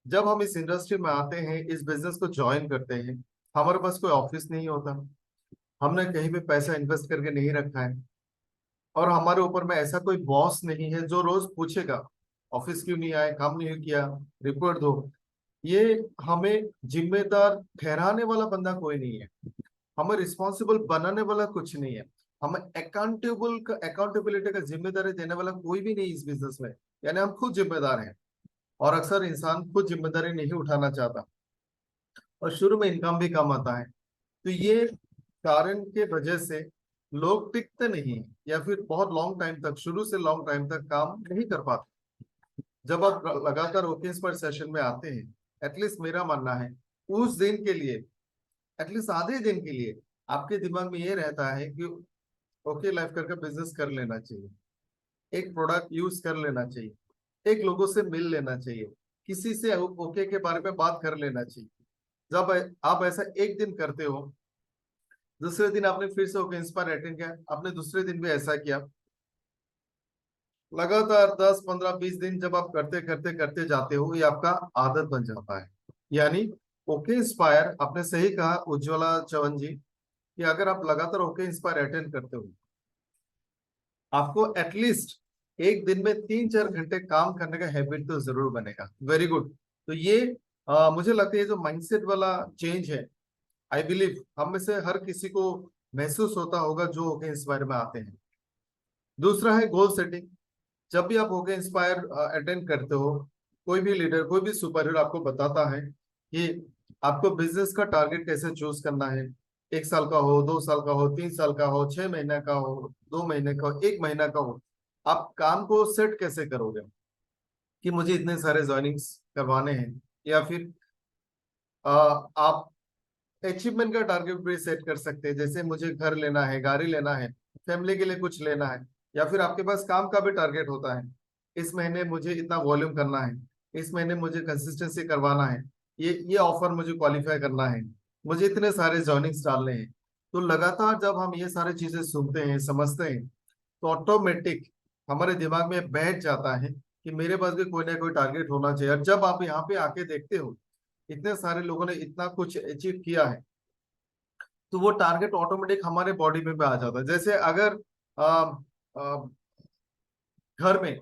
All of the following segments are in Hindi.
जब हम इस इंडस्ट्री में आते हैं, इस बिजनेस को ज्वाइन करते हैं, हमारे पास कोई ऑफिस नहीं होता, हमने कहीं पे पैसा इन्वेस्ट करके नहीं रखा है, और हमारे ऊपर में ऐसा कोई बॉस नहीं है जो रोज पूछेगा ऑफिस क्यों नहीं आए, काम नहीं किया, रिपोर्ट दो। ये हमें जिम्मेदार ठहराने वाला बंदा कोई नहीं है, हमें रिस्पॉन्सिबल बनाने वाला कुछ नहीं है, हमें अकाउंटेबिलिटी का जिम्मेदारी देने वाला कोई भी नहीं इस बिजनेस में। यानी हम खुद जिम्मेदार हैं, और अक्सर इंसान खुद जिम्मेदारी नहीं उठाना चाहता, और शुरू में इनकम भी कम आता है। तो ये कारण के वजह से लोग टिकते नहीं हैं, या फिर बहुत लॉन्ग टाइम तक, शुरू से लॉन्ग टाइम तक काम नहीं कर पाते। जब आप लगातार ओकेस पर सेशन में आते हैं, एटलीस्ट मेरा मानना है, उस दिन के लिए, एटलीस्ट आधे दिन के लिए आपके दिमाग में ये रहता है कि ओके लाइफ करके बिजनेस कर लेना चाहिए, एक प्रोडक्ट यूज कर लेना चाहिए, एक लोगों से मिल लेना चाहिए, किसी से ओके के बारे में बात कर लेना चाहिए। जब आप ऐसा एक दिन करते हो, दूसरे दिन आपने फिर से ओके इंस्पायर अटेंड किया, आपने दूसरे दिन भी ऐसा किया, लगातार 10 15 20 दिन जब आप करते करते करते जाते हो, ये आपका आदत बन जाता है। यानी ओके इंस्पायर, आपने सही कहा उज्ज्वला चवन जी, कि अगर आप लगातार ओके इंस्पायर अटेंड करते हो, आपको एटलीस्ट एक दिन में 3 4 घंटे काम करने का हैबिट तो जरूर बनेगा। Very good. तो ये मुझे लगता है, ये जो माइंडसेट वाला चेंज है, आई बिलीव हम में से हर किसी को महसूस होता होगा जो ओके इंस्पायर में आते हैं। दूसरा है गोल सेटिंग। जब भी आप ओके इंस्पायर अटेंड करते हो, कोई भी लीडर, कोई भी सुपर हीरो आपको बताता है कि आपको बिजनेस का टारगेट कैसे चूज करना है। 1 साल का हो, 2 साल का हो, 3 साल का हो, 6 महीने का हो, 2 महीने का हो, 1 महीना का हो, आप काम को सेट कैसे करोगे कि मुझे इतने सारे ज्वाइनिंग्स करवाने हैं, या फिर आप अचीवमेंट का टारगेट भी सेट कर सकते हैं, जैसे मुझे घर लेना है, गाड़ी लेना है, फैमिली के लिए कुछ लेना है, या फिर आपके पास काम का भी टारगेट होता है, इस महीने मुझे इतना वॉल्यूम करना है, इस महीने मुझे कंसिस्टेंसी करवाना है, ये ऑफर मुझे क्वालिफाई करना है, मुझे इतने सारे जॉइनिंग्स डालने हैं। तो लगातार जब हम ये सारी चीजें सुनते हैं, समझते हैं, तो ऑटोमेटिक हमारे दिमाग में बैठ जाता है कि मेरे पास भी कोई ना कोई टारगेट होना चाहिए। और जब आप यहाँ पे आके देखते हो इतने सारे लोगों ने इतना कुछ अचीव किया है, तो वो टारगेट ऑटोमेटिक हमारे बॉडी में भी आ जाता है। जैसे अगर आ, आ, घर में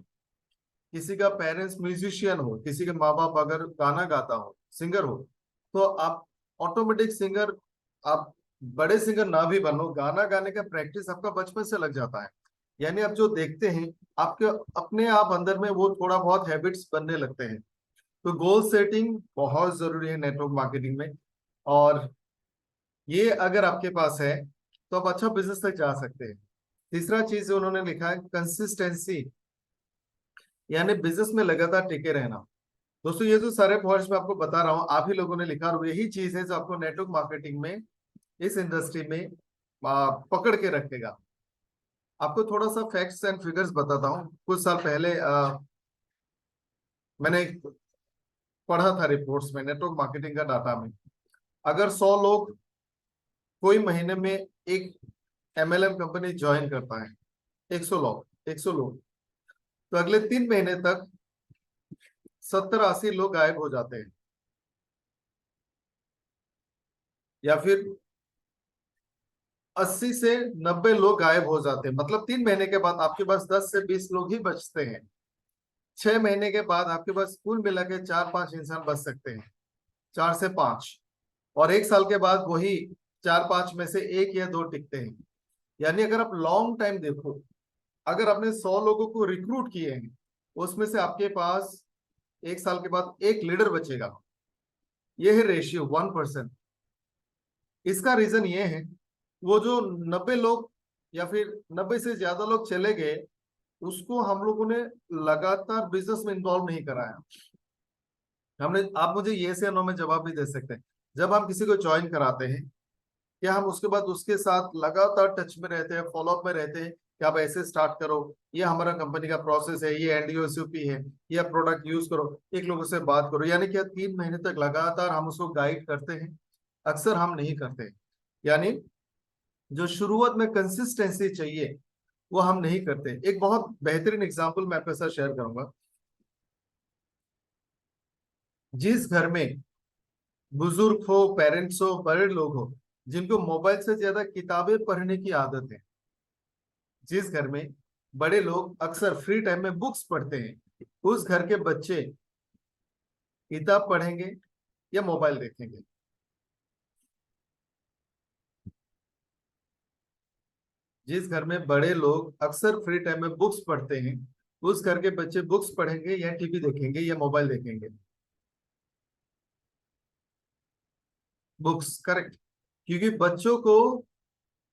किसी का पेरेंट्स म्यूजिशियन हो, किसी के माँ बाप अगर गाना गाता हो, सिंगर हो, तो आप ऑटोमेटिक सिंगर, आप बड़े सिंगर ना भी बनो, गाना गाने का प्रैक्टिस आपका बचपन से लग जाता है। यानी आप जो देखते हैं, आपके अपने आप अंदर में वो थोड़ा बहुत हैबिट्स बनने लगते हैं। तो गोल सेटिंग बहुत जरूरी है नेटवर्क मार्केटिंग में। और ये अगर आपके पास है, तो आप अच्छा बिजनेस तक जा सकते हैं। तीसरा चीज उन्होंने लिखा है कंसिस्टेंसी, यानी बिजनेस में लगातार टिके रहना। दोस्तों, ये जो सारे पॉइंट्स मैं आपको बता रहा हूँ, आप ही लोगों ने लिखा, और यही चीज है जो आपको नेटवर्क मार्केटिंग में, इस इंडस्ट्री में पकड़ के रखेगा। आपको थोड़ा सा फैक्ट्स एंड फिगर्स बताता हूँ। कुछ साल पहले मैंने पढ़ा था रिपोर्ट्स में, नेटवर्क मार्केटिंग का डाटा में, अगर 100 लोग कोई महीने में एक एमएलएम कंपनी ज्वाइन करता है, 100 लोग, तो अगले 3 महीने तक 70 80 लोग गायब हो जाते हैं, या फिर 80 से 90 लोग गायब हो जाते हैं। मतलब 3 महीने के बाद आपके पास 10 से 20 लोग ही बचते हैं। 6 महीने के बाद आपके पास कुल मिला के 4 5 इंसान बच सकते हैं, 4 से 5। और 1 साल के बाद वही 4 5 में से एक या दो टिकते हैं। यानी अगर आप लॉन्ग टाइम देखो, अगर आपने 100 लोगों को रिक्रूट किए हैं, उसमें से आपके पास 1 साल के बाद एक लीडर बचेगा। ये है रेशियो 1%। इसका रीजन ये है, वो जो 90 लोग या फिर 90 से ज्यादा लोग चले गए, उसको हम लोगों ने लगातार बिजनेस में इन्वॉल्व नहीं कराया। हमने, आप मुझे ये से नो में जवाब भी दे सकते हैं, जब हम किसी को ज्वाइन कराते हैं, क्या हम उसके बाद उसके साथ लगातार टच में रहते हैं, फॉलोअप में रहते हैं कि आप ऐसे स्टार्ट करो, ये हमारा कंपनी का प्रोसेस है, ये एनडीओसीपी है, ये प्रोडक्ट यूज करो, एक लोगों से बात करो। यानी क्या 3 महीने तक लगातार हम उसको गाइड करते हैं? अक्सर हम नहीं करते। यानी जो शुरुआत में कंसिस्टेंसी चाहिए, वो हम नहीं करते। एक बहुत बेहतरीन एग्जांपल मैं आपके साथ शेयर करूंगा। जिस घर में बुजुर्ग हो, पेरेंट्स हो, बड़े लोग हो, जिनको मोबाइल से ज्यादा किताबें पढ़ने की आदत है, जिस घर में बड़े लोग अक्सर फ्री टाइम में बुक्स पढ़ते हैं, उस घर के बच्चे किताब पढ़ेंगे या मोबाइल देखेंगे? जिस घर में बड़े लोग अक्सर फ्री टाइम में बुक्स पढ़ते हैं, उस घर के बच्चे बुक्स पढ़ेंगे या टीवी देखेंगे या मोबाइल देखेंगे? Books, correct. क्योंकि बच्चों को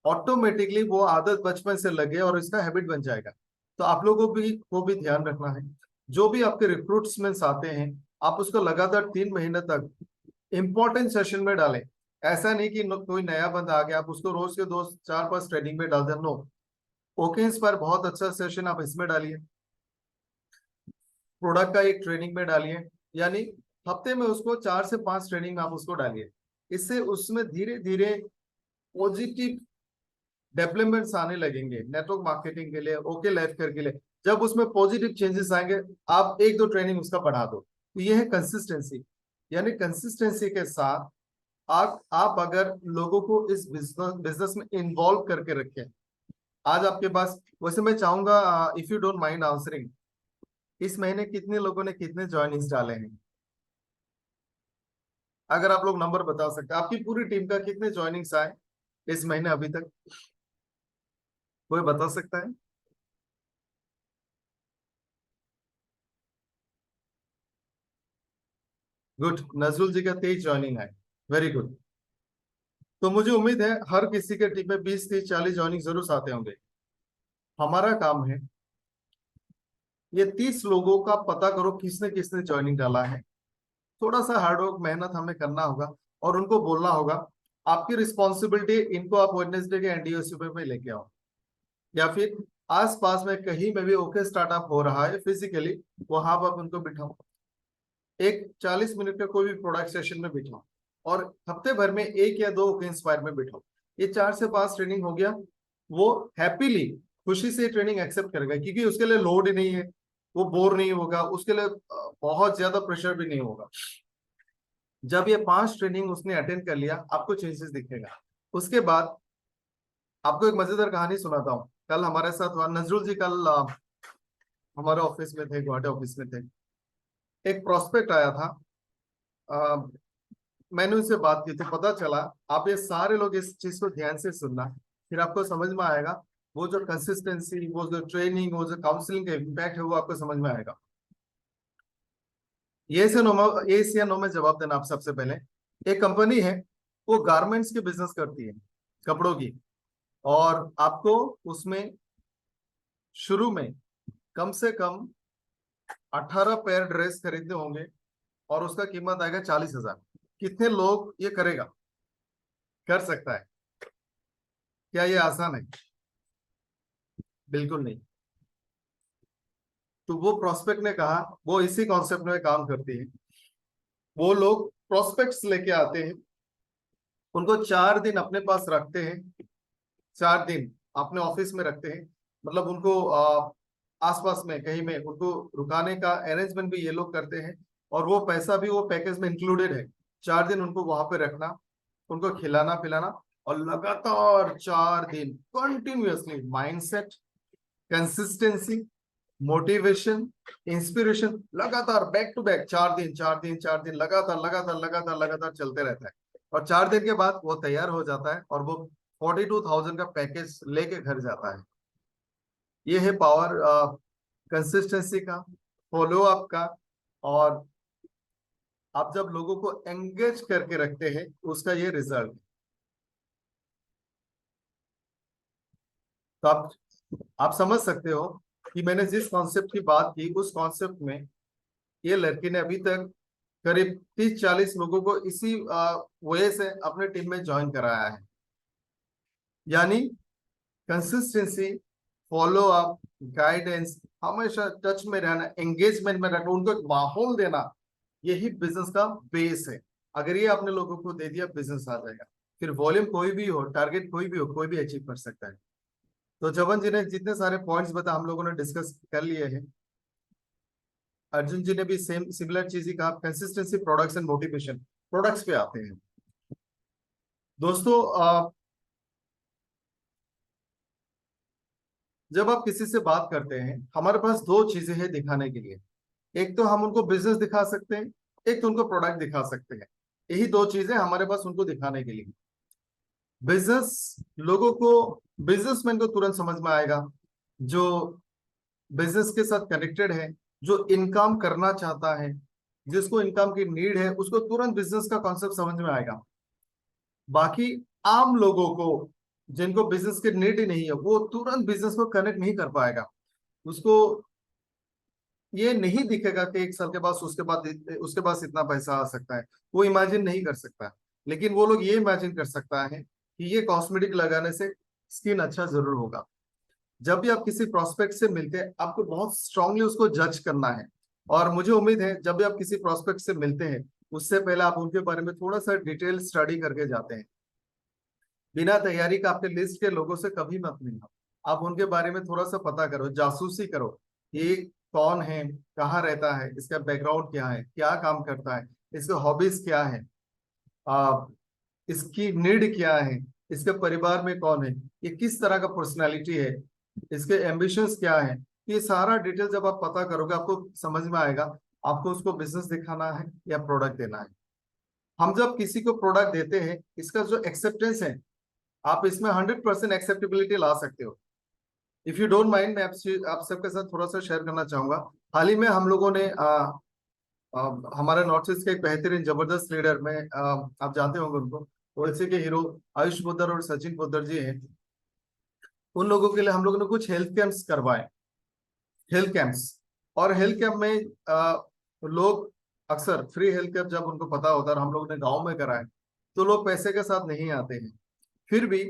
ऑटोमेटिकली वो आदत बचपन से लगे और इसका हैबिट बन जाएगा। तो आप लोगों को भी ध्यान रखना है, जो भी आपके रिक्रूट्समेंट्स आते हैं, आप उसको लगातार 3 महीने तक इंपॉर्टेंट सेशन में डालें। ऐसा नहीं कि कोई नया बंदा आ गया आप उसको रोज के दो चार पांच ट्रेनिंग में डाल दें, नो। ओके इंस्पायर बहुत अच्छा सेशन, आप इसमें डालिए, प्रोडक्ट का एक ट्रेनिंग में डालिए, यानी हफ्ते में उसको 4 से 5 ट्रेनिंग में आप उसको डालिए। इससे उसमें धीरे धीरे पॉजिटिव डेवलपमेंट्स आने लगेंगे नेटवर्क मार्केटिंग के लिए, ओके लाइफ केयर के लिए। जब उसमें पॉजिटिव चेंजेस आएंगे, आप एक दो ट्रेनिंग उसका बढ़ा दो। तो ये है कंसिस्टेंसी। यानी कंसिस्टेंसी के साथ आप अगर लोगों को इस बिजनेस बिजनेस में इन्वॉल्व करके रखें। आज आपके पास, वैसे मैं चाहूंगा, if you don't mind answering, इस महीने कितने लोगों ने कितने ज्वाइनिंग्स डाले हैं? अगर आप लोग नंबर बता सकते हैं, आपकी पूरी टीम का कितने ज्वाइनिंग्स आए इस महीने अभी तक? कोई बता सकता है? गुड, नजरुल जी का 23 ज्वाइनिंग है। Very good. तो मुझे उम्मीद है हर किसी के टीम में 20 30 40 ज्वाइनिंग जरूर आते होंगे। हमारा काम है ये 30 लोगों का पता करो किसने किसने ज्वाइनिंग डाला है। थोड़ा सा हार्डवर्क मेहनत हमें करना होगा और उनको बोलना होगा। आपकी रिस्पॉन्सिबिलिटी, इनको आप वेडनेसडे के एनडीओसी पे लेके आओ, या फिर आस पास में कहीं में भी ओके स्टार्टअप हो रहा है फिजिकली, वहां पर आप उनको बिठाओ। एक 40 मिनट का कोई भी प्रोडक्ट सेशन में बिठाओ, और हफ्ते भर में एक या दो ओके इंस्पायर में बिठाओ। ये 4 से 5 ट्रेनिंग हो गया, वो हैप्पीली, खुशी से ट्रेनिंग एक्सेप्ट करेगा, क्योंकि उसके लिए लोड ही नहीं है, वो बोर नहीं होगा, उसके लिए बहुत ज्यादा प्रेशर भी नहीं होगा। जब ये 5 ट्रेनिंग उसने अटेंड कर लिया, आपको चेंजेस दिखेगा। उसके बाद आपको एक मजेदार कहानी सुनाता हूँ। कल हमारे साथ हुआ, नजरुल जी कल हमारे ऑफिस में थे, गुवाहाटी ऑफिस में थे। एक प्रोस्पेक्ट आया था, अ, मैंने उनसे बात की तो पता चला, आप ये सारे लोग इस चीज को ध्यान से सुनना, फिर आपको समझ में आएगा। वो जो कंसिस्टेंसी, वो जो ट्रेनिंग, वो जो काउंसलिंग का इम्पैक्ट है, वो आपको समझ में आएगा। ये से नो में जवाब देना। आप सबसे पहले, एक कंपनी है, वो गारमेंट्स की बिजनेस करती है, कपड़ों की। और आपको उसमें शुरू में कम से कम 18 पेयर ड्रेस खरीदने होंगे, और उसका कीमत आएगा 40,000। कितने लोग ये करेगा, कर सकता है? क्या ये आसान है? बिल्कुल नहीं। तो वो प्रोस्पेक्ट ने कहा, वो इसी कॉन्सेप्ट में काम करती है। वो लोग प्रोस्पेक्ट्स लेके आते हैं, उनको 4 दिन अपने पास रखते हैं, 4 दिन अपने ऑफिस में रखते हैं। मतलब उनको आसपास में कहीं में उनको रुकाने का अरेंजमेंट भी ये लोग करते हैं, और वो पैसा भी वो पैकेज में इंक्लूडेड है। 4 दिन उनको वहां पे रखना, उनको खिलाना पिलाना, और लगातार 4 दिन continuously mindset, consistency, motivation, inspiration, लगातार बैक टू बैक 4 दिन 4 दिन 4 दिन लगातार लगातार लगातार लगातार चलते रहता है। और 4 दिन के बाद वो तैयार हो जाता है, और वो 42,000 का पैकेज लेके घर जाता है। ये है पावर कंसिस्टेंसी का, फॉलो अप का। और आप जब लोगों को एंगेज करके रखते हैं, उसका ये रिजल्ट। तो आप समझ सकते हो कि मैंने जिस कॉन्सेप्ट की बात की, उस कॉन्सेप्ट में ये लड़की ने अभी तक करीब 30 40 लोगों को इसी वे से अपने टीम में ज्वाइन कराया है। यानी कंसिस्टेंसी, फॉलो अप, गाइडेंस, हमेशा टच में रहना, एंगेजमेंट में रहना, उनको एक माहौल देना, यही बिजनेस का बेस है। अगर ये आपने लोगों को दे दिया, बिजनेस आ जाएगा। फिर वॉल्यूम कोई भी हो, टारगेट कोई भी हो, कोई भी अचीव कर सकता है। तो जवन जी ने जितने सारे पॉइंट्स बता हम लोगों ने डिस्कस कर लिए हैं। अर्जुन जी ने भी सेम सिमिलर चीज ही कहा, consistency, products and motivation. Products पे आते हैं दोस्तों। जब आप किसी से बात करते हैं, हमारे पास दो चीजें हैं दिखाने के लिए। एक तो हम उनको बिजनेस दिखा सकते हैं, एक तो उनको प्रोडक्ट दिखा सकते हैं। यही दो चीजें हमारे पास उनको दिखाने के लिए। बिजनेस लोगों को, बिजनेसमैन को तुरंत समझ में आएगा, जो बिजनेस के साथ कनेक्टेड है, जो इनकम करना चाहता है, जिसको इनकम की नीड है, उसको तुरंत बिजनेस का कॉन्सेप्ट समझ में आएगा। बाकी आम लोगों को, जिनको बिजनेस की नीड ही नहीं है, वो तुरंत बिजनेस को कनेक्ट नहीं कर पाएगा। उसको ये नहीं दिखेगा कि एक साल के बाद उसके पास इतना पैसा आ सकता है। वो इमेजिन नहीं कर सकता। लेकिन वो लोग ये इमेजिन कर सकता है कि ये कॉस्मेटिक लगाने से स्किन अच्छा जरूर होगा। जब भी आप किसी प्रोस्पेक्ट से मिलते हैं, आपको बहुत स्ट्रांगली उसको जज करना है। और मुझे उम्मीद है जब भी आप किसी प्रोस्पेक्ट से मिलते हैं, उससे पहले आप उनके बारे में थोड़ा सा डिटेल स्टडी करके जाते हैं। बिना तैयारी का आपके लिस्ट के लोगों से कभी मत मिलना। आप उनके बारे में थोड़ा सा पता करो, जासूसी करो। ये कौन है, कहाँ रहता है, इसका बैकग्राउंड क्या है, क्या काम करता है, इसके हॉबीज क्या है, आ, इसकी नीड क्या है, इसके परिवार में कौन है, ये किस तरह का पर्सनालिटी है, इसके एम्बिशंस क्या है। ये सारा डिटेल जब आप पता करोगे, आपको समझ में आएगा आपको उसको बिजनेस दिखाना है या प्रोडक्ट देना है। हम जब किसी को प्रोडक्ट देते हैं, इसका जो एक्सेप्टेंस है, आप इसमें 100% एक्सेप्टेबिलिटी ला सकते हो। इफ यू डोंट माइंड, मैं आप सबके साथ थोड़ा सा शेयर करना चाहूंगा। हाल ही में हम लोगों ने हमारे नॉर्थ ईस्ट के एक बेहतरीन जबरदस्त लीडर में, आप जानते होंगे उनको, ओडिसी के हीरो आयुष पोद्दार और सचिन पोद्दार जी हैं। उन लोगों के लिए हम लोगों ने कुछ हेल्थ कैंप्स करवाए, हेल्थ कैंप्स। और हेल्थ कैंप में लोग अक्सर फ्री हेल्थ कैंप जब उनको पता होता है, और हम लोगों ने गाँव में कराए, तो लोग पैसे के साथ नहीं आते हैं। फिर भी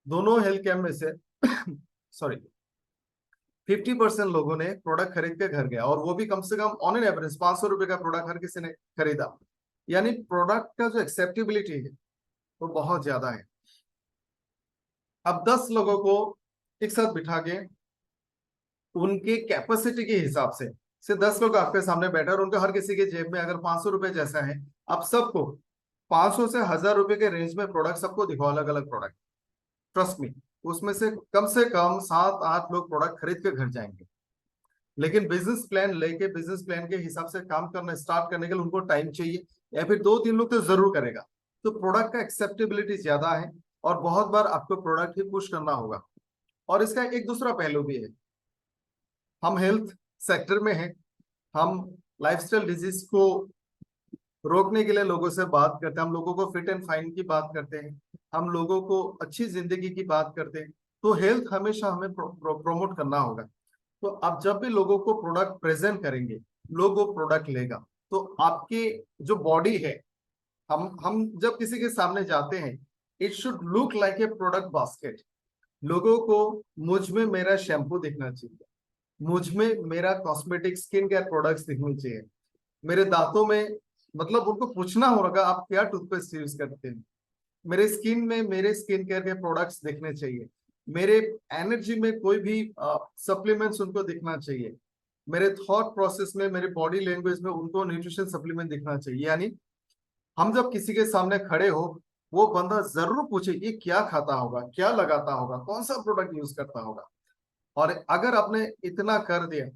दोनों हेल्थ कैंप में से सॉरी 50% लोगों ने प्रोडक्ट खरीद के घर गया, और वो भी कम से कम ऑन एन एवरेज 500 रुपए का प्रोडक्ट हर किसी ने खरीदा। यानी प्रोडक्ट का जो एक्सेप्टेबिलिटी है वो बहुत ज्यादा है। अब 10 लोगों को एक साथ बिठा के, उनके कैपेसिटी के हिसाब से 10 लोग आपके सामने बैठे, और उनका हर किसी के जेब में अगर 500 रुपए जैसा है, आप सबको 500 से 1000 रुपए के रेंज में प्रोडक्ट सबको दिखाओ, अलग अलग प्रोडक्ट। ट्रस्ट मी, उसमें से कम 7-8 लोग प्रोडक्ट खरीद के घर जाएंगे। लेकिन बिजनेस प्लान लेके, बिजनेस प्लान के हिसाब से काम करना स्टार्ट करने के लिए उनको टाइम चाहिए, या फिर 2-3 लोग तो जरूर करेगा। तो प्रोडक्ट का एक्सेप्टेबिलिटी ज्यादा है, और बहुत बार आपको प्रोडक्ट ही पुश करना होगा। और इसका एक दूसरा पहलू भी है। हम हेल्थ सेक्टर में हैं, हम लाइफस्टाइल डिजीज को रोकने के लिए लोगों से बात करते हैं, हम लोगों को फिट एंड फाइन की बात करते हैं, हम लोगों को अच्छी जिंदगी की बात करते हैं। तो हेल्थ हमेशा हमें प्रोमोट करना होगा। तो आप जब भी लोगों को प्रोडक्ट प्रेजेंट करेंगे, लोग वो प्रोडक्ट लेगा। तो आपकी जो बॉडी है, हम जब किसी के सामने जाते हैं, it should look like a product basket. लोगों को मुझ में मेरा शैम्पू दिखना चाहिए, मुझ में मेरा कॉस्मेटिक स्किन केयर प्रोडक्ट्स दिखनी चाहिए, मेरे दांतों में, मतलब उनको पूछना होगा आप क्या टूथपेस्ट यूज करते हैं। मेरे स्किन में मेरे स्किन केयर के प्रोडक्ट्स दिखने चाहिए, मेरे एनर्जी में कोई भी सप्लीमेंट्स उनको दिखना चाहिए, मेरे थॉट प्रोसेस में, मेरे बॉडी लैंग्वेज में उनको न्यूट्रिशन सप्लीमेंट दिखना चाहिए। यानी हम जब किसी के सामने खड़े हो, वो बंदा जरूर पूछे ये क्या खाता होगा, क्या लगाता होगा, कौन सा प्रोडक्ट यूज करता होगा। और अगर आपने इतना कर दिया,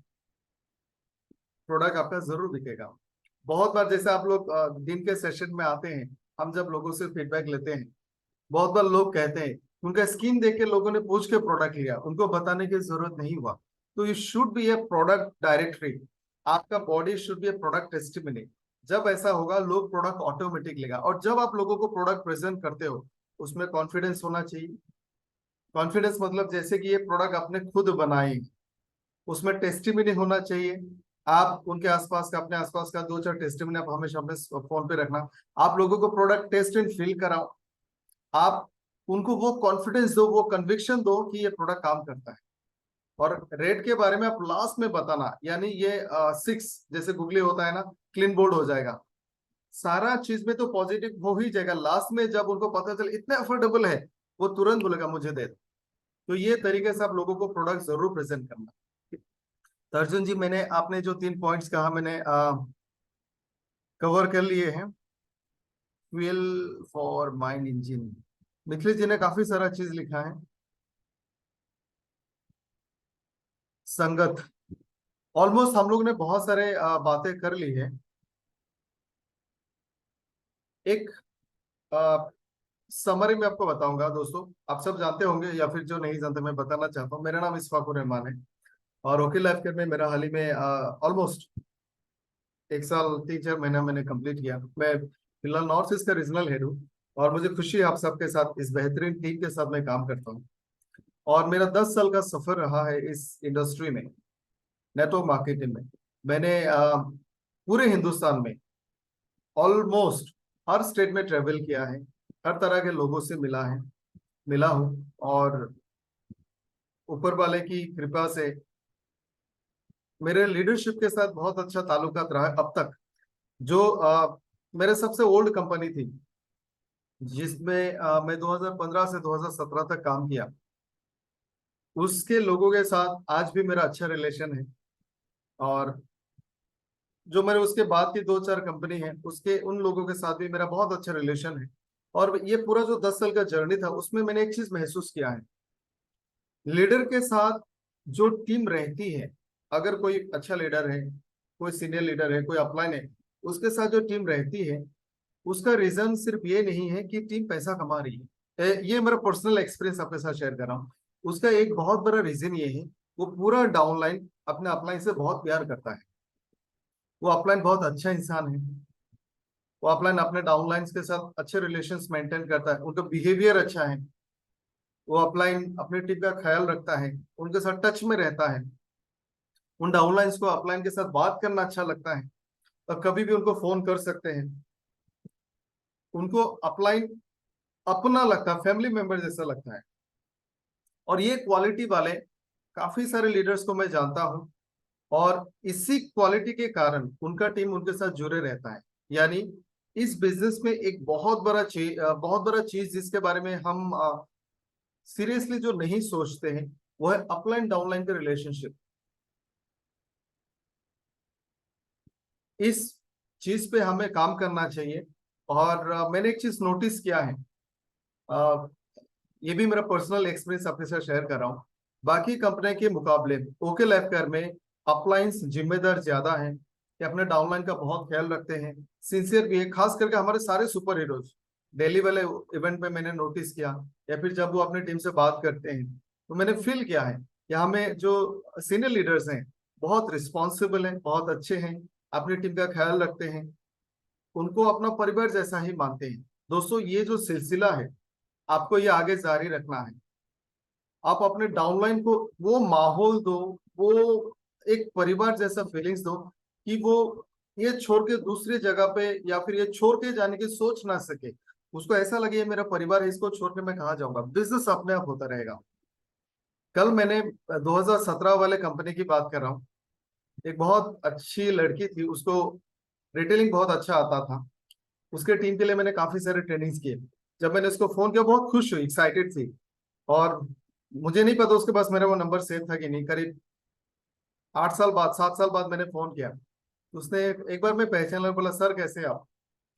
प्रोडक्ट आपका जरूर दिखेगा। बहुत बार जैसे आप लोग दिन के सेशन में आते हैं, हम जब लोगों से फीडबैक लेते हैं, बहुत बार लोग कहते हैं उनका स्किन देख के लोगों ने पूछ के प्रोडक्ट लिया, उनको बताने की जरूरत नहीं हुआ। तो you should be a product directory, आपका body should be a product testimony. जब ऐसा होगा, लोग प्रोडक्ट ऑटोमेटिक लेगा। और जब आप लोगों को प्रोडक्ट प्रेजेंट करते हो, उसमें कॉन्फिडेंस होना चाहिए। कॉन्फिडेंस मतलब जैसे कि ये प्रोडक्ट आपने खुद बनाई, उसमें टेस्टिमनी होना चाहिए। आप उनके आसपास का, अपने आसपास का 2-4 टेस्टिमनी आप हमेशा अपने फोन पे रखना। आप लोगों को प्रोडक्ट टेस्ट एंड फील कराओ, आप उनको वो कॉन्फिडेंस दो, वो कन्विक्शन दो कि ये प्रोडक्ट काम करता है। और रेट के बारे में आप लास्ट में बताना, यानी ये 6 जैसे गूगली होता है ना, क्लीन बोर्ड हो जाएगा। सारा चीज में तो पॉजिटिव हो ही जाएगा, लास्ट में जब उनको पता चले इतना अफोर्डेबल है, वो तुरंत बोलेगा मुझे दे दो। तो ये तरीके से आप लोगों को प्रोडक्ट जरूर प्रेजेंट करना। तो अर्जुन जी, मैंने आपने जो 3 पॉइंट्स कहा मैंने कवर कर लिए हैं। Fuel for mind engine, Mithilesh ji ने काफी सारा चीज लिखा है। संगत, ऑलमोस्ट हम लोग ने बहुत सारे बातें कर ली है। एक समरी में आपको बताऊंगा दोस्तों, आप सब जानते होंगे या फिर जो नहीं जानते मैं बताना चाहता हूँ। मेरा नाम इशफाकुर रहमान है और ओके लाइफ केयर में मेरा हाल ही में ऑलमोस्ट 1 साल 3-4 महीना मैंने कंप्लीट किया। मैं फिलहाल नॉर्थ ईस्ट का रीजनल हेड हूँ और मुझे खुशी है आप सबके साथ इस बेहतरीन टीम के साथ मैं काम करता हूँ। और मेरा 10 साल का सफर रहा है इस इंडस्ट्री में, नेटवर्क मार्केटिंग में। मैंने पूरे हिंदुस्तान में ऑलमोस्ट हर स्टेट में ट्रेवल किया है, हर तरह के लोगों से मिला हूँ और ऊपर वाले की कृपा से मेरे लीडरशिप के साथ बहुत अच्छा ताल्लुकात रहा है अब तक। जो मेरे सबसे ओल्ड कंपनी थी जिसमें मैं 2015 से 2017 तक काम किया, उसके लोगों के साथ आज भी मेरा अच्छा रिलेशन है। और जो मेरे उसके बाद की 2-4 कंपनी है उसके उन लोगों के साथ भी मेरा बहुत अच्छा रिलेशन है। और ये पूरा जो 10 साल का जर्नी था उसमें मैंने एक चीज महसूस किया है, लीडर के साथ जो टीम रहती है, अगर कोई अच्छा लीडर है, कोई सीनियर लीडर है, कोई अपलाइन है, उसके साथ जो टीम रहती है उसका रीजन सिर्फ ये नहीं है कि टीम पैसा कमा रही है। ये मेरा पर्सनल एक्सपीरियंस आपके साथ शेयर कर रहा हूँ। उसका एक बहुत बड़ा रीजन ये है, वो पूरा डाउनलाइन अपने अपलाइन से बहुत प्यार करता है। वो अपलाइन बहुत अच्छा इंसान है, वो अपलाइन अपने डाउनलाइंस के साथ अच्छे रिलेशंस मेंटेन करता है, उनका बिहेवियर अच्छा है। वो अपलाइन अपनी टीम का ख्याल रखता है, उनके साथ टच में रहता है। उन डाउनलाइंस को अपलाइन के साथ बात करना अच्छा लगता है और कभी भी उनको फोन कर सकते हैं। उनको अपलाइन अपना लगता है, फैमिली मेंबर जैसा लगता है। और ये क्वालिटी वाले काफी सारे लीडर्स को मैं जानता हूँ और इसी क्वालिटी के कारण उनका टीम उनके साथ जुड़े रहता है। यानी इस बिजनेस में एक बहुत बड़ा चीज जिसके बारे में हम सीरियसली जो नहीं सोचते हैं वो है अपलाइन डाउनलाइन का रिलेशनशिप। इस चीज पे हमें काम करना चाहिए। और मैंने एक चीज नोटिस किया है, अ, ये भी मेरा पर्सनल एक्सपीरियंस आपके साथ शेयर कर रहा हूँ। बाकी कंपनी के मुकाबले ओके लाइफ केयर में अपलाइंस जिम्मेदार ज्यादा हैं, कि अपने डाउनलाइन का बहुत ख्याल रखते हैं, सिंसियर भी है। खास करके हमारे सारे सुपर हीरोज दिल्ली वाले इवेंट में मैंने नोटिस किया, या फिर जब वो अपनी टीम से बात करते हैं तो मैंने फील किया है कि हमें जो सीनियर लीडर्स हैं बहुत रिस्पॉन्सिबल हैं, बहुत अच्छे हैं, अपनी टीम का ख्याल रखते हैं, उनको अपना परिवार जैसा ही मानते हैं। दोस्तों, ये जो सिलसिला है आपको ये आगे जारी रखना है। आप अपने डाउनलाइन को वो माहौल दो, वो एक परिवार जैसा फीलिंग्स दो कि वो ये छोड़ के दूसरी जगह पे या फिर ये छोड़ के जाने की सोच ना सके। उसको ऐसा लगे ये मेरा परिवार है, इसको छोड़ के मैं कहाँ जाऊंगा। बिजनेस अपने आप होता रहेगा। कल मैंने 2017 वाले कंपनी की बात कर रहा हूँ। एक बहुत अच्छी लड़की थी, उसको रिटेलिंग बहुत अच्छा आता था। उसके टीम के लिए मैंने काफी सारे ट्रेनिंग्स किए। जब मैंने उसको फोन किया बहुत खुश हुई, एक्साइटेड थी। और मुझे नहीं पता उसके पास मेरा वो नंबर सेव था कि नहीं। करीब 8 साल बाद 7 साल बाद मैंने फोन किया तो उसने एक बार मैं पहचान लगा, बोला सर कैसे आप।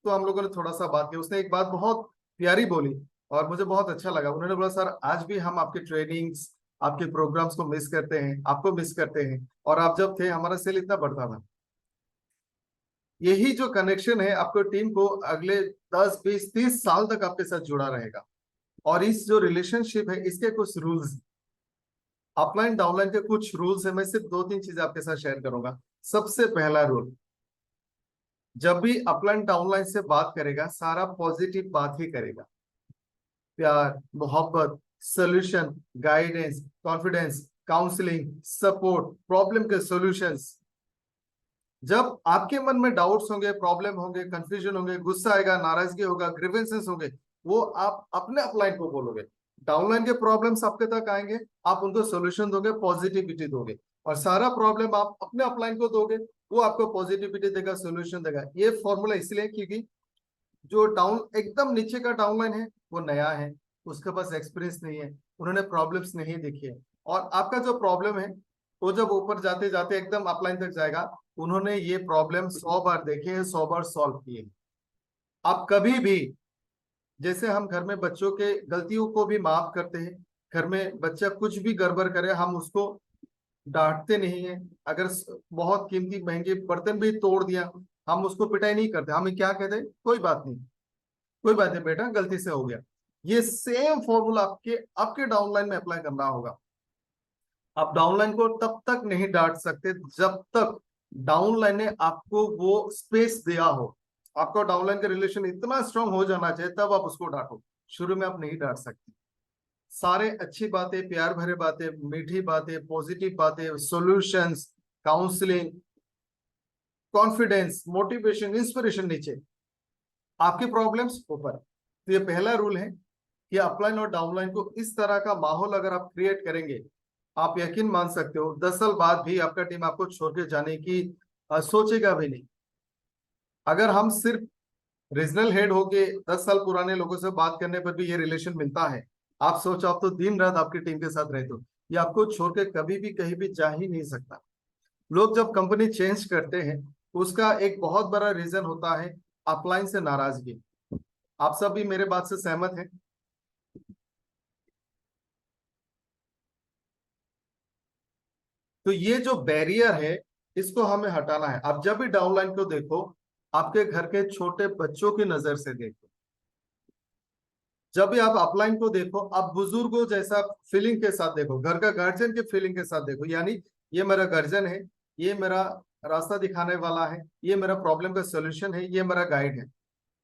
तो हम लोगों ने थोड़ा सा बात की, उसने एक बात बहुत प्यारी बोली और मुझे बहुत अच्छा लगा। उन्होंने बोला सर आज भी हम आपके ट्रेनिंग्स, आपके प्रोग्राम्स को मिस करते हैं, आपको मिस करते हैं, और आप जब थे हमारा सेल इतना बढ़ता था। यही जो कनेक्शन है आपको टीम को अगले 10 20 30 साल तक आपके साथ जुड़ा रहेगा। और इस जो रिलेशनशिप है इसके कुछ रूल्स, अपलाइन डाउनलाइन के कुछ रूल्स है। मैं सिर्फ 2-3 चीजें आपके साथ शेयर करूंगा। सबसे पहला रूल, जब भी अपलाइन डाउनलाइन से बात करेगा सारा पॉजिटिव बात ही करेगा। प्यार, मोहब्बत, solution, guidance, confidence, counselling, support, problem के सॉल्यूशंस। जब आपके मन में डाउट्स होंगे, प्रॉब्लम होंगे, कंफ्यूजन होंगे, गुस्सा आएगा, नाराजगी होगा, ग्रीवेंसेस होंगे, वो आप अपने अपलाइन को बोलोगे। डाउनलाइन के प्रॉब्लम्स आपके तक आएंगे, आप उनको सॉल्यूशन दोगे, पॉजिटिविटी दोगे। और सारा प्रॉब्लम आप अपने अपलाइन को दोगे, वो आपको पॉजिटिविटी देगा, सॉल्यूशन देगा। ये फॉर्मूला इसलिए क्योंकि जो डाउन एकदम नीचे का डाउनलाइन है वो नया है, उसके पास एक्सपीरियंस नहीं है, उन्होंने प्रॉब्लम्स नहीं देखी है। और आपका जो प्रॉब्लम है वो जब ऊपर जाते जाते एकदम अपलाइन तक जाएगा, उन्होंने ये प्रॉब्लम 100 बार देखे हैं, 100 बार सॉल्व किए हैं। आप कभी भी, जैसे हम घर में बच्चों के गलतियों को भी माफ करते हैं, घर में बच्चा कुछ भी गड़बड़ करे हम उसको डांटते नहीं है। अगर बहुत कीमती महंगे बर्तन भी तोड़ दिया, हम उसको पिटाई नहीं करते, हम क्या कहते हैं, कोई बात नहीं, कोई बात नहीं बेटा, गलती से हो गया। ये सेम फॉर्मूला आपके आपके डाउनलाइन में अप्लाई करना होगा। आप डाउनलाइन को तब तक नहीं डांट सकते जब तक डाउनलाइन ने आपको वो स्पेस दिया हो। आपका डाउनलाइन का रिलेशन इतना स्ट्रांग हो जाना चाहिए, तब आप उसको डांटो। शुरू में आप नहीं डांट सकते। सारे अच्छी बातें, प्यार भरे बातें, मीठी बातें, पॉजिटिव बातें, solutions, counselling, confidence, motivation, inspiration नीचे, आपके प्रॉब्लम्स ऊपर। तो ये पहला रूल है कि अपलाइन और डाउनलाइन को इस तरह का माहौल अगर आप क्रिएट करेंगे, आप यकीन मान सकते हो 10 साल बाद भी आपका टीम आपको छोड़ के जाने की सोचेगा भी नहीं। अगर हम सिर्फ रीजनल हेड होके 10 साल पुराने लोगों से बात करने पर भी ये रिलेशन मिलता है, आप सोचो, आप तो दिन रात आपकी टीम के साथ रहते हो, ये आपको छोड़ के कभी भी कहीं भी जा ही नहीं सकता। लोग जब कंपनी चेंज करते हैं, उसका एक बहुत बड़ा रीजन होता है अपलाइन से नाराजगी। आप सब भी मेरे बात से सहमत हैं? तो ये जो बैरियर है, इसको हमें हटाना है। आप जब भी डाउनलाइन को देखो, आपके घर के छोटे बच्चों की नजर से देखो। जब भी आप अपलाइन को देखो, आप बुजुर्गों जैसा फीलिंग के साथ देखो, घर का गार्जियन के फीलिंग के साथ देखो। यानी ये मेरा गार्जियन है, ये मेरा रास्ता दिखाने वाला है, ये मेरा प्रॉब्लम का सोल्यूशन है, ये मेरा गाइड है।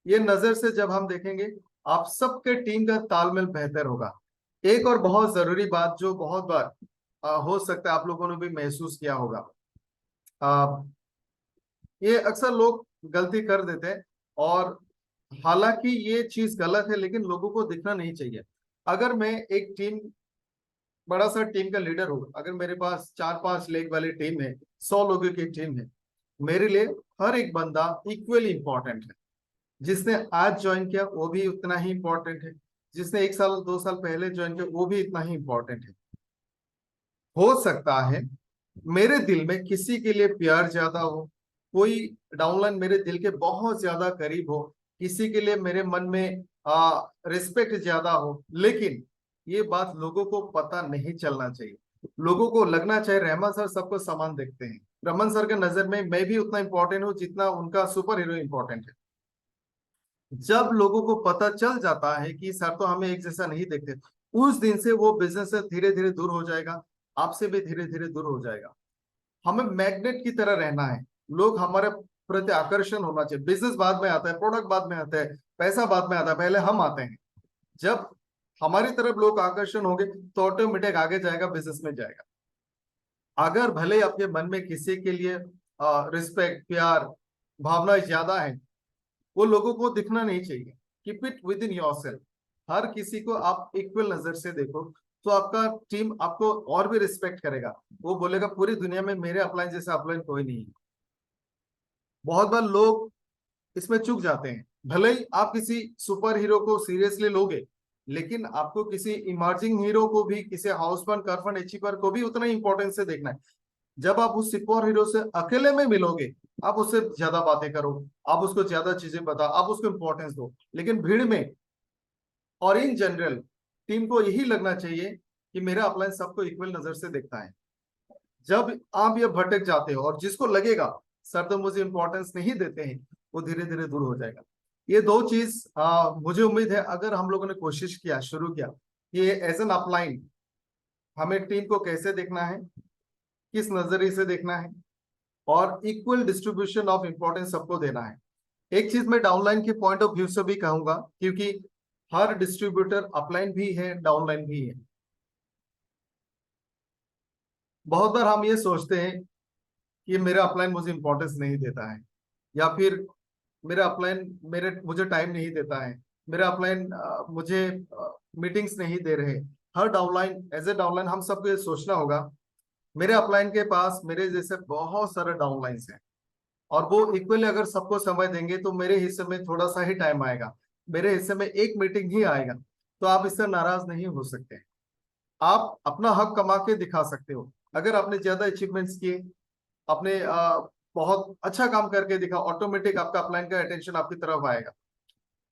ये नजर से जब हम देखेंगे, आप सबके टीम का तालमेल बेहतर होगा। एक और बहुत जरूरी बात जो बहुत बार हो सकता है आप लोगों ने भी महसूस किया होगा, आ, ये अक्सर लोग गलती कर देते हैं, और हालांकि ये चीज गलत है, लेकिन लोगों को दिखना नहीं चाहिए। अगर मैं एक टीम, बड़ा सा टीम का लीडर हूँ, अगर मेरे पास 4-5 लेग वाली टीम है, 100 लोगों की टीम है, मेरे लिए हर एक बंदा इक्वली इंपॉर्टेंट है। जिसने आज ज्वाइन किया वो भी उतना ही इंपॉर्टेंट है, जिसने 1 साल 2 साल पहले ज्वाइन किया वो भी इतना ही इंपॉर्टेंट है। हो सकता है मेरे दिल में किसी के लिए प्यार ज्यादा हो, कोई डाउनलाइन मेरे दिल के बहुत ज्यादा करीब हो, किसी के लिए मेरे मन में रिस्पेक्ट ज्यादा हो, लेकिन ये बात लोगों को पता नहीं चलना चाहिए। लोगों को लगना चाहिए रहमान सर सबको समान देखते हैं, रहमान सर के नजर में मैं भी उतना इंपॉर्टेंट हूँ जितना उनका सुपर हीरो इंपॉर्टेंट है। जब लोगों को पता चल जाता है कि सर तो हमें एक जैसा नहीं देखते, उस दिन से वो बिजनेस से धीरे धीरे दूर हो जाएगा, आपसे भी धीरे धीरे दूर हो जाएगा। हमें मैग्नेट की तरह रहना है, लोग हमारे प्रति आकर्षण होना चाहिए। बिजनेस बाद में आता है, प्रोडक्ट बाद में आता है, पैसा बाद में आता है, पहले हम आते हैं। जब हमारी तरफ लोग आकर्षण होंगे तो ऑटोमेटिक आगे जाएगा, बिजनेस में जाएगा। अगर भले आपके मन में किसी के लिए रिस्पेक्ट, प्यार, भावना ज्यादा है, वो लोगों को दिखना नहीं चाहिए। Keep it within yourself. हर किसी को आप इक्वल नजर से देखो, तो आपका टीम आपको और भी रिस्पेक्ट करेगा। वो बोलेगा पूरी दुनिया में मेरे अपलाइन जैसा अपलाइन कोई नहीं है। बहुत बार लोग इसमें चूक जाते हैं। भले ही आप किसी सुपर हीरो को सीरियसली लोगे, लेकिन आपको किसी इमर्जिंग हीरो को भी, किसी हाउसबैंड, कारफन, अचीवर को भी उतना इंपॉर्टेंस से देखना है। जब आप उस सुपर हीरो से अकेले में मिलोगे, आप उससे ज्यादा बातें करो, आप उसको ज्यादा चीजें बताओ, आप उसको इंपॉर्टेंस दो। लेकिन भीड़ में और इन जनरल टीम को यही लगना चाहिए कि मेरा अपलाइन सबको इक्वल नजर से देखता है। जब आप ये भटक जाते हो और जिसको लगेगा सर तो मुझे इंपॉर्टेंस नहीं देते हैं, वो धीरे धीरे दूर हो जाएगा। ये दो चीज मुझे उम्मीद है अगर हम लोगों ने कोशिश किया, शुरू किया कि एज एन अपलाइन हमें टीम को कैसे देखना है, किस नजरिए से देखना है, और इक्वल डिस्ट्रीब्यूशन ऑफ इंपॉर्टेंस सबको देना है। एक चीज मैं डाउनलाइन के पॉइंट ऑफ व्यू से भी कहूंगा, क्योंकि हर डिस्ट्रीब्यूटर अपलाइन भी है, डाउनलाइन भी है। बहुत बार हम ये सोचते हैं कि मेरा अपलाइन मुझे इंपॉर्टेंस नहीं देता है, या फिर मेरा अपलाइन मुझे टाइम नहीं देता है, मेरा अपलाइन मुझे मीटिंग्स नहीं दे रहे। हर डाउनलाइन, एज ए डाउनलाइन हम सबको ये सोचना होगा, मेरे अपलाइन के पास मेरे जैसे बहुत सारे डाउनलाइंस हैं, और वो इक्वली अगर सबको समय देंगे तो मेरे हिस्से में थोड़ा सा ही टाइम आएगा, मेरे हिस्से में एक मीटिंग ही आएगा। तो आप इससे नाराज नहीं हो सकते, आप अपना हक कमा के दिखा सकते हो। अगर आपने ज्यादा अचीवमेंट्स किए, आपने बहुत अच्छा काम करके दिखा, ऑटोमेटिक आपका अपलाइन का अटेंशन आपकी तरफ आएगा।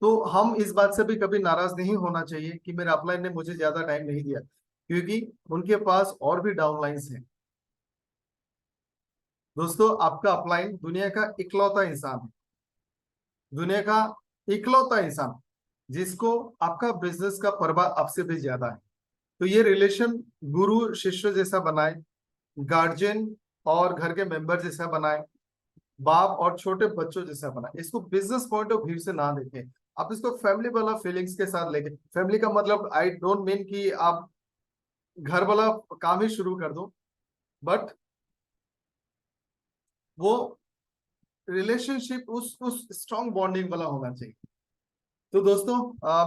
तो हम इस बात से भी कभी नाराज नहीं होना चाहिए कि मेरे अपलाइन ने मुझे ज्यादा टाइम नहीं दिया, क्योंकि उनके पास और भी डाउनलाइंस हैं। दोस्तों, आपका अपलाइन दुनिया का इकलौता इंसान है, दुनिया का इकलौता इंसान जिसको आपका बिजनेस का परवाह आपसे भी ज्यादा है। तो ये रिलेशन गुरु शिष्य जैसा बनाए, गार्जियन और घर के मेंबर जैसा बनाए, बाप और छोटे बच्चों जैसा बनाए। इसको बिजनेस पॉइंट ऑफ व्यू से ना देखें, आप इसको फैमिली वाला फीलिंग्स के साथ लेके। फैमिली का मतलब आई डोंट मीन कि आप घर वाला काम ही शुरू कर दो, बट वो रिलेशनशिप उस स्ट्रॉन्ग बॉन्डिंग वाला होना चाहिए। तो दोस्तों,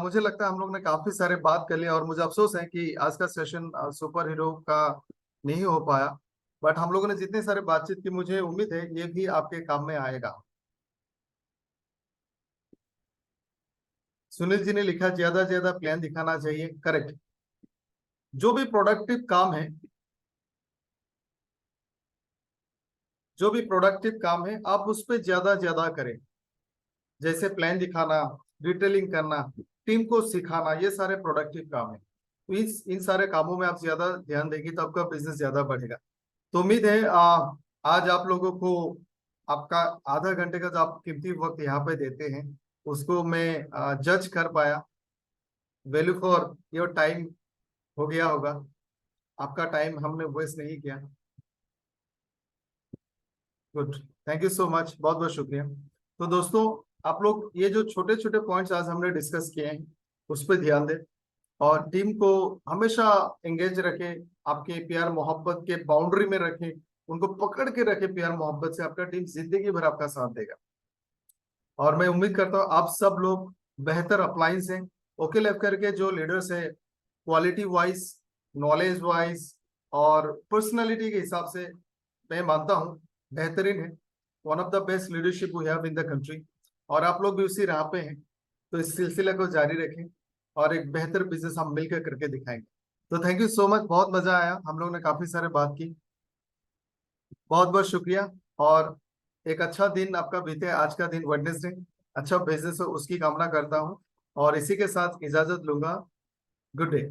मुझे लगता है हम लोग ने काफी सारे बात कर लिया, और मुझे अफसोस है कि आज का सेशन सुपर हीरो का नहीं हो पाया। बट हम लोगों ने जितने सारे बातचीत की, मुझे उम्मीद है ये भी आपके काम में आएगा। सुनील जी ने लिखा ज्यादा से ज्यादा प्लान दिखाना चाहिए, करेक्ट। जो भी प्रोडक्टिव काम है, जो भी प्रोडक्टिव काम है, आप उस पर ज्यादा ज्यादा करें। जैसे प्लान दिखाना, डिटेलिंग करना, टीम को सिखाना, ये सारे प्रोडक्टिव काम है। तो इस इन सारे कामों में आप ज्यादा ध्यान देंगे तो आपका बिजनेस ज्यादा बढ़ेगा। तो उम्मीद है आज आप लोगों को आपका आधा घंटे का जो आप कीमती वक्त यहाँ पे देते हैं, उसको मैं जज कर पाया। वैल्यू फॉर योर टाइम हो गया होगा, आपका टाइम हमने वेस्ट नहीं किया। Good, thank you so much, बहुत बहुत शुक्रिया। तो दोस्तों, आप लोग ये जो छोटे छोटे पॉइंट्स आज हमने डिस्कस किए हैं, उस पर ध्यान दें, और टीम को हमेशा एंगेज रखें, आपके प्यार मोहब्बत के बाउंड्री में रखें, उनको पकड़ के रखें प्यार मोहब्बत से। आपका टीम जिंदगी भर आपका साथ देगा। और मैं उम्मीद करता हूँ आप सब लोग बेहतर अप्लायंस हैं। ओके लैब करके जो लीडर्स है, क्वालिटी वाइज, नॉलेज वाइज और पर्सनालिटी के हिसाब से मैं मानता हूँ बेहतरीन है। One of the best leadership we have in the country. और आप लोग भी उसी राह पे हैं। तो इस सिलसिले को जारी रखें, और एक बेहतर बिजनेस हम मिलकर करके दिखाएंगे। तो थैंक यू सो मच, बहुत मजा आया, हम लोग ने काफी सारे बात की। बहुत बहुत शुक्रिया। और एक अच्छा दिन आपका बीते, आज का दिन वेडनेसडे, अच्छा बिजनेस हो उसकी कामना करता हूँ। और इसी के साथ इजाजत लूंगा। Good day.